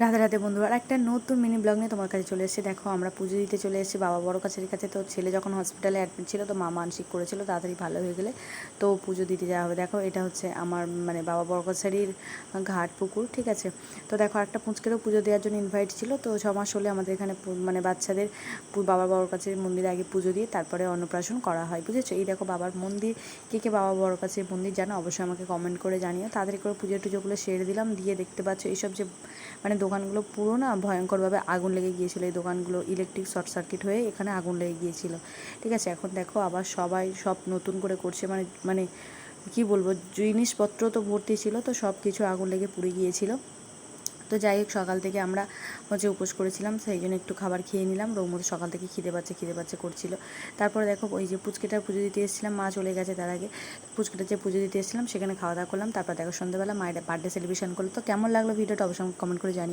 রাধে রাধে বন্ধুরা, আর একটা নতুন মিনি ব্লগ নিয়ে তোমার কাছে চলে এসেছি। দেখো, আমরা পুজো দিতে চলে এসেছি বাবা বড় কাছের কাছে। তো ছেলে যখন হসপিটালে অ্যাডমিট ছিল, তো মা মানসিক করেছিল তাড়াতাড়ি ভালো হয়ে গেলে তো পুজো দিতে যাওয়া হবে। দেখো, এটা হচ্ছে আমার বাবা বড় কাছারির ঘাট পুকুর, ঠিক আছে। তো দেখো, একটা পুচকেরও পুজো দেওয়ার জন্য ইনভাইট ছিল। তো 6 মাস হলে আমাদের এখানে বাচ্চাদের বাবা বড় কাছের মন্দিরে আগে পুজো দিয়ে তারপরে অন্নপ্রাশন করা হয়, বুঝেছো। এই দেখো বাবার মন্দির। কে বাবা বড় কাছের মন্দির জানো অবশ্যই আমাকে কমেন্ট করে জানিও। তাড়াতাড়ি করে পুজো টুজোগুলো সেরে দিলাম, দিয়ে দেখতে পাচ্ছ এইসব যে দোকানগুলো পুরো না ভয়ঙ্করভাবে আগুন লেগে গিয়েছিল। এই দোকানগুলো ইলেকট্রিক শর্ট সার্কিট হয়ে এখানে আগুন লেগে গিয়েছিল, ঠিক আছে। এখন দেখো আবার সবাই সব নতুন করে করছে, মানে কি বলবো, জিনিসপত্র তো ভর্তি ছিল, তো সব কিছু আগুন লেগে পুড়ে গিয়েছিল। তো যাই হোক, সকাল থেকে আমরা উপোস করেছিলাম, সেই জন্য একটু খাবার খেয়ে নিলাম। রৌমুর সকাল থেকে খিদে পাচ্ছে করছিল। তারপরে দেখো, ওই যে পুচকেটার পুজো দিতে এসেছিলাম, মা চলে গেছে তার আগে। পুচকেটার যে পুজো দিতে এসেছিলাম সেখানে খাওয়া দাওয়া করলাম। তারপর দেখো সন্ধ্যাবেলা মায়ের বার্থডে সেলিব্রেশন করলো। তো কেমন লাগলো ভিডিওটা অবশ্যই কমেন্ট করে জানি।